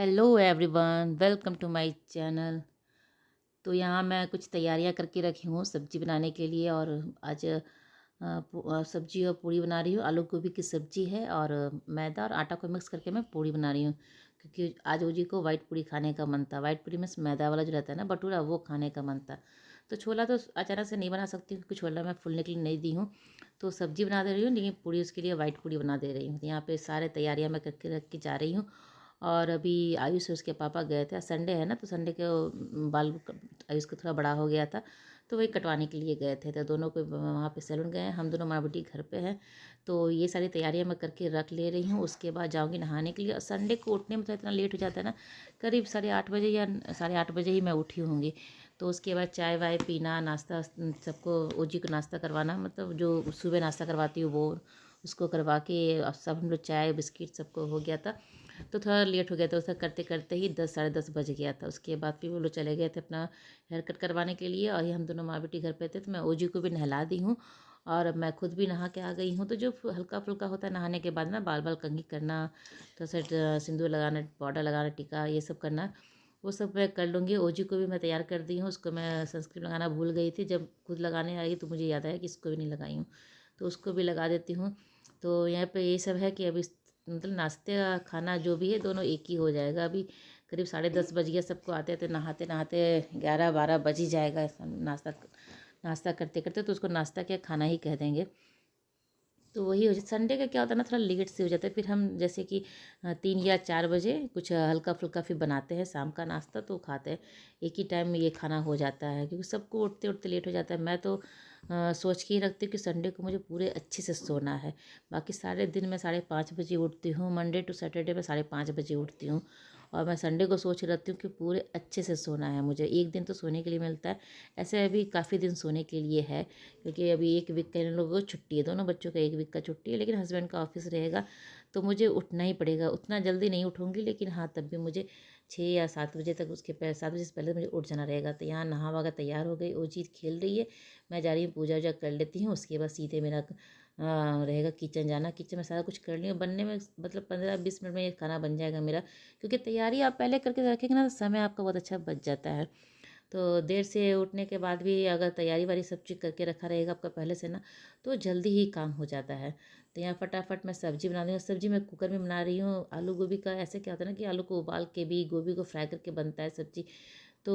Hello everyone, welcome to my channel. तो यहाँ मैं कुछ तैयारियाँ करके रखी हूँ सब्जी बनाने के लिए। और आज सब्जी और पूड़ी बना रही हूँ। आलू गोभी की सब्जी है और मैदा और आटा को मिक्स करके मैं पूड़ी बना रही हूँ, क्योंकि आज ओजी को वाइट पूड़ी खाने का मन था। वाइट पूड़ी में मैदा वाला जो रहता है ना भटूरा, वो खाने का मन था। तो छोला तो अचानक से नहीं बना सकती, क्योंकि छोला मैं फूलने के लिए नहीं दी हूँ। तो सब्जी बना दे रही हूँ, लेकिन पूड़ी उसके लिए वाइट पूड़ी बना दे रही हूँ। तो यहाँ पे सारे तैयारियाँ मैं करके रख के जा रही हूँ। और अभी आयुष और उसके पापा गए थे, संडे है ना, तो संडे के बाल आयुष को थोड़ा बड़ा हो गया था, तो वही कटवाने के लिए गए थे। तो दोनों को वहाँ पे सैलून गए हैं, हम दोनों माँ बेटी घर पे हैं। तो ये सारी तैयारियाँ मैं करके रख ले रही हूँ। उसके बाद जाऊँगी नहाने के लिए। और संडे को उठने में तो इतना लेट हो जाता है ना, करीब 8:30 बजे या 8:30 बजे ही मैं उठी होंगी। तो उसके बाद चाय वाय पीना, नाश्ता, सबको ओजी को नाश्ता करवाना, मतलब जो सुबह नाश्ता करवाती हूँ वो उसको करवा के अब सब हम लोग चाय बिस्किट सबको हो गया था। तो थोड़ा लेट हो गया था, उसका करते करते ही 10 साढ़े 10 बज गया था। उसके बाद फिर वो लोग चले गए थे अपना हेयर कट करवाने के लिए, और ये हम दोनों माँ बेटी घर पे थे। तो मैं ओजी को भी नहला दी हूँ और मैं खुद भी नहा के आ गई हूँ। तो जो हल्का फुल्का होता है नहाने के बाद ना, बाल बाल कंघी करना, तो सिंदूर लगाना, पाउडर लगाना, टीका, ये सब करना, वो सब मैं कर लूँगी। ओजी को भी मैं तैयार कर दी हूँ। उसको मैं सनस्क्रीन लगाना भूल गई थी, जब खुद लगाने आई तो मुझे याद आया कि इसको भी नहीं लगाई हूँ, तो उसको भी लगा देती हूँ। तो यहाँ पे ये सब है कि अभी मतलब नाश्ते का खाना जो भी है दोनों एक ही हो जाएगा। अभी करीब 10:30 बज गया, सबको आते आते नहाते नहाते 11-12 बज ही जाएगा। नाश्ता नाश्ता करते करते तो उसको नाश्ता क्या खाना ही कह देंगे। तो वही हो जाता। संडे का क्या होता है ना, थोड़ा लेट से हो जाता है। फिर हम जैसे कि 3 या 4 बजे कुछ हल्का फुल्का फिर बनाते हैं शाम का नाश्ता, तो खाते हैं। एक ही टाइम में ये खाना हो जाता है, क्योंकि सबको उठते उठते लेट हो जाता है। मैं तो सोच के ही रखती हूँ कि संडे को मुझे पूरे अच्छे से सोना है। बाकी सारे दिन मैं 5:30 बजे उठती हूँ। मंडे टू सैटरडे में 5:30 बजे उठती हूँ। और मैं संडे को सोच रखती हूँ कि पूरे अच्छे से सोना है मुझे। एक दिन तो सोने के लिए मिलता है, ऐसे अभी काफ़ी दिन सोने के लिए है, क्योंकि अभी एक वीक का इन लोगों को छुट्टी है। दोनों बच्चों का एक वीक का छुट्टी है, लेकिन हस्बैंड का ऑफिस रहेगा, तो मुझे उठना ही पड़ेगा। उतना जल्दी नहीं उठूँगी, लेकिन हाँ तब भी मुझे 6 या 7 बजे तक, उसके पहले 7 बजे से पहले मुझे उठ जाना रहेगा। तो यहाँ नहा वहा तैयार हो गई, वो चीज़ खेल रही है, मैं जा रही हूँ पूजा वूजा कर लेती हूँ। उसके बाद सीधे मेरा रहेगा किचन जाना। किचन में सारा कुछ कर लियो, बनने में मतलब 15-20 मिनट में ये खाना बन जाएगा मेरा, क्योंकि तैयारी आप पहले करके रखेंगे ना, तो समय आपका बहुत अच्छा बच जाता है। तो देर से उठने के बाद भी अगर तैयारी वाली सब चीज़ करके रखा रहेगा आपका पहले से ना, तो जल्दी ही काम हो जाता है। तो यहाँ फटाफट मैं सब्ज़ी बना रही हूँ। सब्ज़ी मैं कुकर में बना रही हूँ आलू गोभी का। ऐसे क्या होता है ना कि आलू को उबाल के भी गोभी को फ्राई करके बनता है सब्ज़ी। तो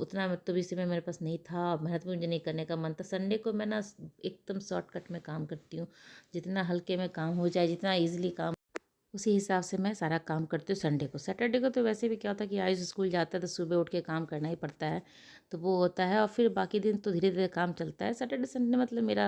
उतना मतलब इसी में मेरे पास नहीं था, मेहनत भी मुझे नहीं करने का मन था। संडे को मैं ना एकदम शॉर्टकट में काम करती हूँ, जितना हल्के में काम हो जाए, जितना ईजिली काम, उसी हिसाब से मैं सारा काम करती हूँ। संडे को, सैटरडे को तो वैसे भी क्या होता है कि आयुष स्कूल जाता है, तो सुबह उठ के काम करना ही पड़ता है, तो वो होता है। और फिर बाकी दिन तो धीरे धीरे काम चलता है। सैटरडे संडे मतलब मेरा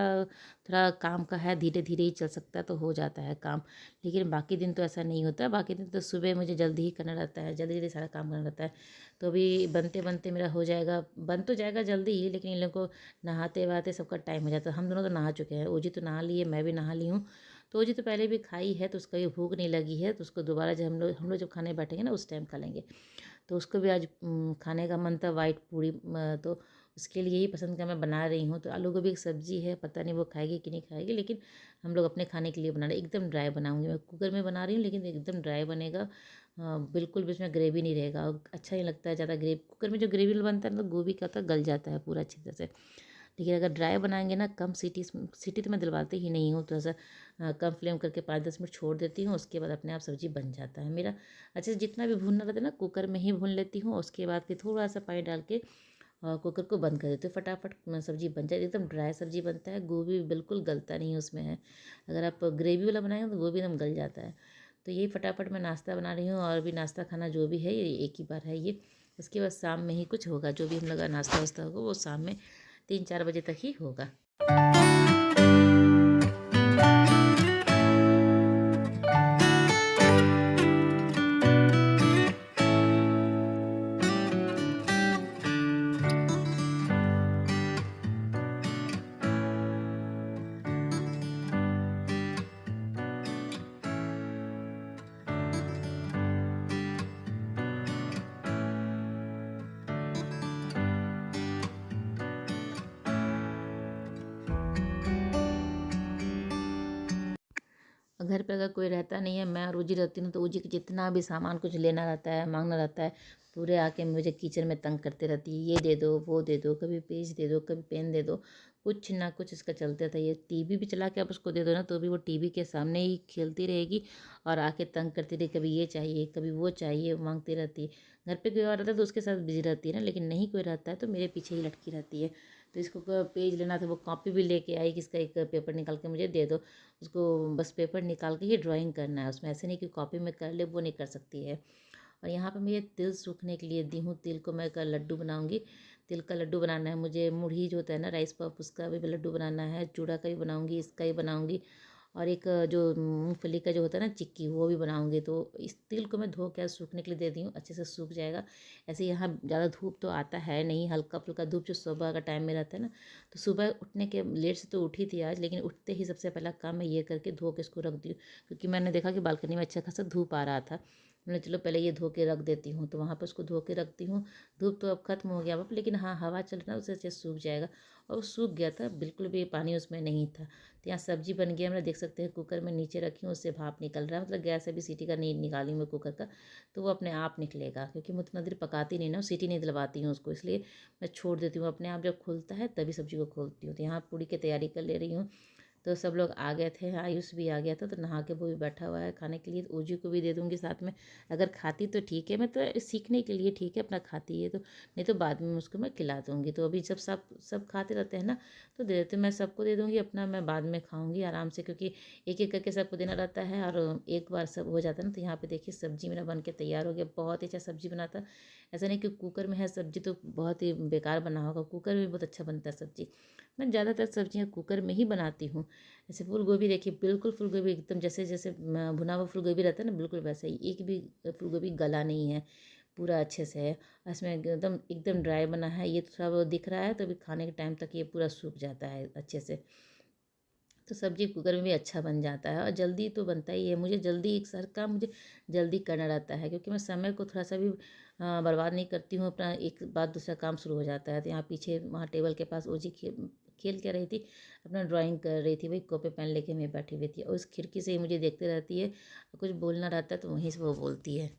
थोड़ा काम का है, धीरे धीरे ही चल सकता है, तो हो जाता है काम। लेकिन बाकी दिन तो ऐसा नहीं होता है। बाकी दिन तो सुबह मुझे जल्दी ही करना रहता है, जल्दी जल्दी सारा काम करना रहता है। तो अभी बनते बनते मेरा हो जाएगा, बन तो जाएगा जल्दी ही, लेकिन इन लोगों को नहाते वहाते सबका टाइम हो जाता है। हम दोनों तो नहा चुके हैं, ओजी तो नहा लिए, मैं भी नहा ली हूँ। तो ओजी तो पहले भी खाई है, तो उसको ये भूख नहीं लगी है, तो उसको दोबारा जब हम लोग जब खाने बैठेंगे ना, उस टाइम खा लेंगे। तो उसको भी आज खाने का मन था वाइट पूड़ी, तो उसके लिए ही पसंद का मैं बना रही हूँ। तो आलू गोभी की सब्ज़ी है, पता नहीं वो खाएगी कि नहीं खाएगी, लेकिन हम लोग अपने खाने के लिए बना रहे। एकदम ड्राई बनाऊंगी, मैं कुकर में बना रही हूँ, लेकिन एकदम ड्राई बनेगा। बिल्कुल भी उसमें ग्रेवी नहीं रहेगा, और अच्छा नहीं लगता है ज़्यादा ग्रेवी। कुकर में जो ग्रेवी बनता है ना, तो गोभी क्या होता है, गल जाता है पूरा अच्छी तरह से। लेकिन अगर ड्राई बनाएंगे ना, कम सीटी सीटी तो मैं दिलवाती ही नहीं हूँ, थोड़ा सा कम फ्लेम करके 5-10 मिनट छोड़ देती हूँ। उसके बाद अपने आप सब्ज़ी बन जाता है मेरा। अच्छे से जितना भी भूनना रहता है ना, कुकर में ही भून लेती हूँ। उसके बाद फिर थोड़ा सा पानी डाल के कुकर को बंद कर देती हूँ, फटाफट सब्ज़ी बन जाए। एकदम ड्राई सब्ज़ी बनता है, गोभी बिल्कुल गलता नहीं है उसमें है। अगर आप ग्रेवी वाला बनाएंगे तो गोभी एकदम गल जाता है। तो यही फटाफट मैं नाश्ता बना रही हूँ। और भी नाश्ता खाना जो भी है, ये एक ही बार है ये। उसके बाद शाम में ही कुछ होगा, जो भी हम लोग का नाश्ता वास्ता होगा वो शाम में 3-4 बजे तक ही होगा। घर पे अगर कोई रहता नहीं है, मैं और ऊजी रहती हूँ, तो ऊजी को जितना भी सामान कुछ लेना रहता है, मांगना रहता है, पूरे आके मुझे किचन में तंग करते रहती है, ये दे दो, वो दे दो, कभी पेज दे दो, कभी पेन दे दो, कुछ ना कुछ इसका चलते था। ये टीवी भी चला के आप उसको दे दो ना, तो भी वो टीवी के सामने ही खेलती रहेगी और आके तंग करती रही, कभी ये चाहिए, कभी वो चाहिए, मांगती रहती है। घर पे कोई और रहता है तो उसके साथ बिजी रहती है ना, लेकिन नहीं कोई रहता है तो मेरे पीछे ही लटकी रहती है। तो इसको पेज लेना था, वो कॉपी भी लेके आई कि इसका एक पेपर निकाल के मुझे दे दो। उसको बस पेपर निकाल के ही ड्राइंग करना है उसमें, ऐसे नहीं कि कॉपी में कर ले, वो नहीं कर सकती है। और यहाँ पे मैं ये तिल सूखने के लिए दी हूँ। तिल को मैं कल लड्डू बनाऊँगी। तिल का लड्डू बनाना है मुझे। मुरही जो होता है ना, राइस पफ, उसका भी लड्डू बनाना है। चूड़ा का भी बनाऊँगी, इसका ही बनाऊँगी। और एक जो मूँगफली का जो होता है ना चिक्की, वो भी बनाऊँगी। तो इस तिल को मैं धो के सूखने के लिए दे दी हूँ, अच्छे से सूख जाएगा। ऐसे यहाँ ज़्यादा धूप तो आता है नहीं, हल्का फुल्का धूप जो सुबह का टाइम में रहता है ना। तो सुबह उठने के लेट से तो उठी थी आज, लेकिन उठते ही सबसे पहला काम मैं ये करके धो के इसको रख दी, क्योंकि मैंने देखा कि बालकनी में अच्छा खासा धूप आ रहा था। मैंने चलो पहले ये धो के रख देती हूँ, तो वहाँ पर उसको धो के रखती हूँ। धूप तो अब खत्म हो गया अब, लेकिन हाँ हवा चल रहा है, उससे अच्छे सूख जाएगा। और वो सूख गया था, बिल्कुल भी पानी उसमें नहीं था। तो यहाँ सब्जी बन गया, मैंने देख सकते हैं कुकर में नीचे रखी हूँ, उससे भाप निकल रहा है। मतलब गैस अभी सीटी का नहीं निकाली मैं कुकर का, तो वो अपने आप निकलेगा, क्योंकि मैं उतना देर पकाती नहीं ना, सीटी नहीं दिलवाती हूँ उसको, इसलिए मैं छोड़ देती हूँ अपने आप। जब खुलता है तभी सब्जी को खोलती हूँ। तो यहाँ पूड़ी की तैयारी कर ले रही हूँ। तो सब लोग आ गए थे, आयुष भी आ गया था, तो नहा के वो भी बैठा हुआ है खाने के लिए। तो ऊजी को भी दे दूँगी साथ में, अगर खाती तो ठीक है। मैं तो सीखने के लिए ठीक है, अपना खाती है तो, नहीं तो बाद में उसको मैं खिला दूँगी। तो अभी जब सब सब खाते रहते हैं ना, तो दे देते, मैं सबको दे दूँगी, अपना मैं बाद में खाऊँगी आराम से, क्योंकि एक एक करके सबको देना रहता है और एक बार सब हो जाता है ना। तो यहाँ पे देखिए सब्जी मेरा बन के तैयार हो गया। बहुत ही अच्छा सब्जी बनाता, ऐसा नहीं कि कुकर में है सब्जी तो बहुत ही बेकार बना होगा, कुकर में बहुत अच्छा बनता है सब्जी। मैं ज़्यादातर सब्जियाँ कुकर में ही बनाती हूँ। जैसे फूल गोभी देखिए, बिल्कुल फूल गोभी एकदम जैसे जैसे भुना हुआ फूल गोभी रहता है ना, बिल्कुल वैसा ही। एक भी फूल गोभी गला नहीं है, पूरा अच्छे से है। और इसमें एकदम एकदम ड्राई बना है। ये थोड़ा वो दिख रहा है, तो अभी खाने के टाइम तक ये पूरा सूख जाता है अच्छे से। तो सब्जी कुकर में भी अच्छा बन जाता है और जल्दी तो बनता ही है। मुझे जल्दी एक सारा काम मुझे जल्दी करना रहता है, क्योंकि मैं समय को थोड़ा सा भी बर्बाद नहीं करती हूँ। अपना एक बाद दूसरा काम शुरू हो जाता है। तो यहाँ पीछे वहाँ टेबल के पास ओजी खेल खेल क्या रही थी, अपना ड्राइंग कर रही थी। वही कॉपी पेन लेके मैं बैठी हुई थी, और उस खिड़की से ही मुझे देखते रहती है। कुछ बोलना रहता है तो वहीं से वो बोलती है।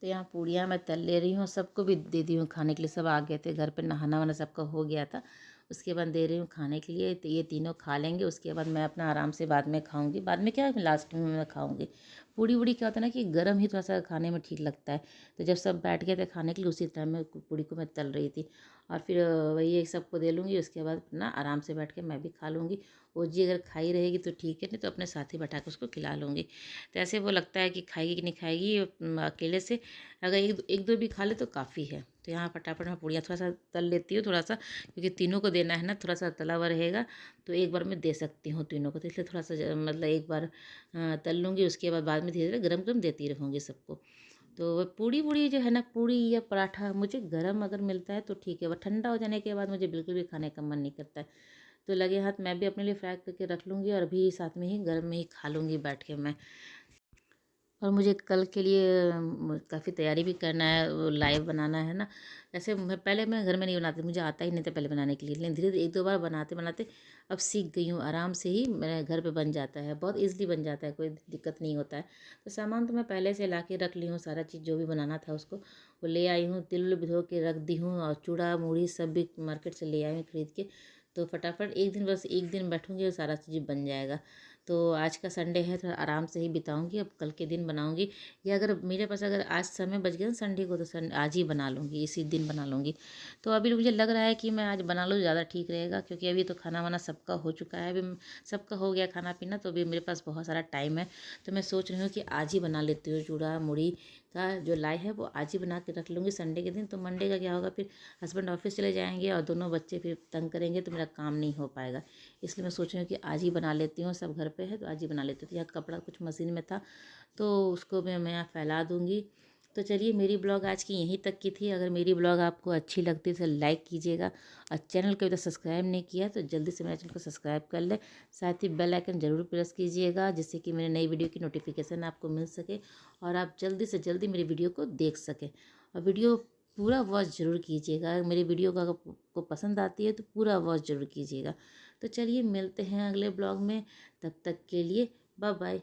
तो यहाँ पूड़ियाँ मैं तल ले रही हूँ, सबको भी दे दी हूँ खाने के लिए। सब आ गए थे घर पे, नहाना वाना सबका हो गया था। उसके बाद दे रही हूँ खाने के लिए, तो ये तीनों खा लेंगे। उसके बाद मैं अपना आराम से बाद में खाऊंगी। बाद में क्या, लास्ट में मैं खाऊंगी। पूड़ी वूड़ी क्या होता है ना कि गर्म ही थोड़ा सा खाने में ठीक लगता है। तो जब सब बैठ गए थे खाने के लिए, उसी टाइम में पूड़ी को मैं तल रही थी। और फिर वही एक सबको दे लूँगी। उसके बाद ना आराम से बैठ के मैं भी खा लूँगी। वो जी अगर खाई रहेगी तो ठीक है, नहीं तो अपने साथ ही बैठा के उसको खिला लूँगी। तो ऐसे वो लगता है कि खाएगी कि नहीं खाएगी, अकेले से अगर एक दो भी खा ले तो काफ़ी है। तो यहाँ फटाफट मैं पूड़ियाँ थोड़ा सा तल लेती हूँ, थोड़ा सा, क्योंकि तीनों को देना है ना, थोड़ा सा तला हुआ रहेगा तो एक बार मैं दे सकती हूँ तीनों को। तो इसलिए थोड़ा सा मतलब एक बार तल लूँगी, उसके बाद में धीरे धीरे गरम गरम देती रहूँगी सबको। तो वह पूड़ी वूड़ी जो है ना, पूड़ी या पराठा मुझे गरम अगर मिलता है तो ठीक है, वह ठंडा हो जाने के बाद मुझे बिल्कुल भी खाने का मन नहीं करता है। तो लगे हाथ मैं भी अपने लिए फ्राई करके रख लूँगी, और अभी साथ में ही गर्म में ही खा लूँगी बैठ के मैं। और मुझे कल के लिए काफ़ी तैयारी भी करना है, वो लाइव बनाना है ना। ऐसे मैं घर में नहीं बनाती, मुझे आता ही नहीं था पहले बनाने के लिए, लेकिन धीरे धीरे एक दो बार बनाते बनाते अब सीख गई हूँ। आराम से ही मेरे घर पे बन जाता है, बहुत ईज़िली बन जाता है, कोई दिक्कत नहीं होता है। तो सामान तो मैं पहले से ला के रख ली हूँ, सारा चीज़ जो भी बनाना था उसको वो ले आई हूँ। तिल उल भिगो के रख दी हूँ, और चूड़ा मूढ़ी सब भी मार्केट से ले आई हूँ खरीद के। तो फटाफट एक दिन, बस एक दिन बैठूँगी और सारा चीज़ बन जाएगा। तो आज का संडे है, थोड़ा आराम से ही बिताऊंगी। अब कल के दिन बनाऊंगी, या अगर मेरे पास अगर आज समय बच गया ना संडे को, तो आज ही बना लूँगी, इसी दिन बना लूँगी। तो अभी मुझे लग रहा है कि मैं आज बना लूँ, ज़्यादा ठीक रहेगा, क्योंकि अभी तो खाना वाना सबका हो चुका है। अभी सबका हो गया खाना पीना, तो अभी मेरे पास बहुत सारा टाइम है। तो मैं सोच रही हूँ कि आज ही बना लेती हूँ। चूड़ा मुड़ी का जो लाई है वो आज ही बना के रख लूँगी संडे के दिन। तो मंडे का क्या होगा, फिर हस्बैंड ऑफिस चले जाएंगे और दोनों बच्चे फिर तंग करेंगे, तो मेरा काम नहीं हो पाएगा। इसलिए मैं सोच रही हूँ कि आज ही बना लेती हूँ, सब घर पे है तो आज ही बना लेती हूँ। तो यहाँ कपड़ा कुछ मशीन में था, तो उसको मैं यहाँ फैला दूँगी। तो चलिए, मेरी ब्लॉग आज की यहीं तक की थी। अगर मेरी ब्लॉग आपको अच्छी लगती है तो लाइक कीजिएगा, और चैनल को अभी तक सब्सक्राइब नहीं किया तो जल्दी से मेरे चैनल को सब्सक्राइब कर ले। साथ ही बेल आइकन ज़रूर प्रेस कीजिएगा, जिससे कि मेरे नई वीडियो की नोटिफिकेशन आपको मिल सके और आप जल्दी से जल्दी मेरी वीडियो को देख सकें। और वीडियो पूरा वॉच ज़रूर कीजिएगा। अगर मेरी वीडियो का आपको पसंद आती है तो पूरा वॉच ज़रूर कीजिएगा। तो चलिए, मिलते हैं अगले ब्लॉग में। तब तक के लिए बाय बाय।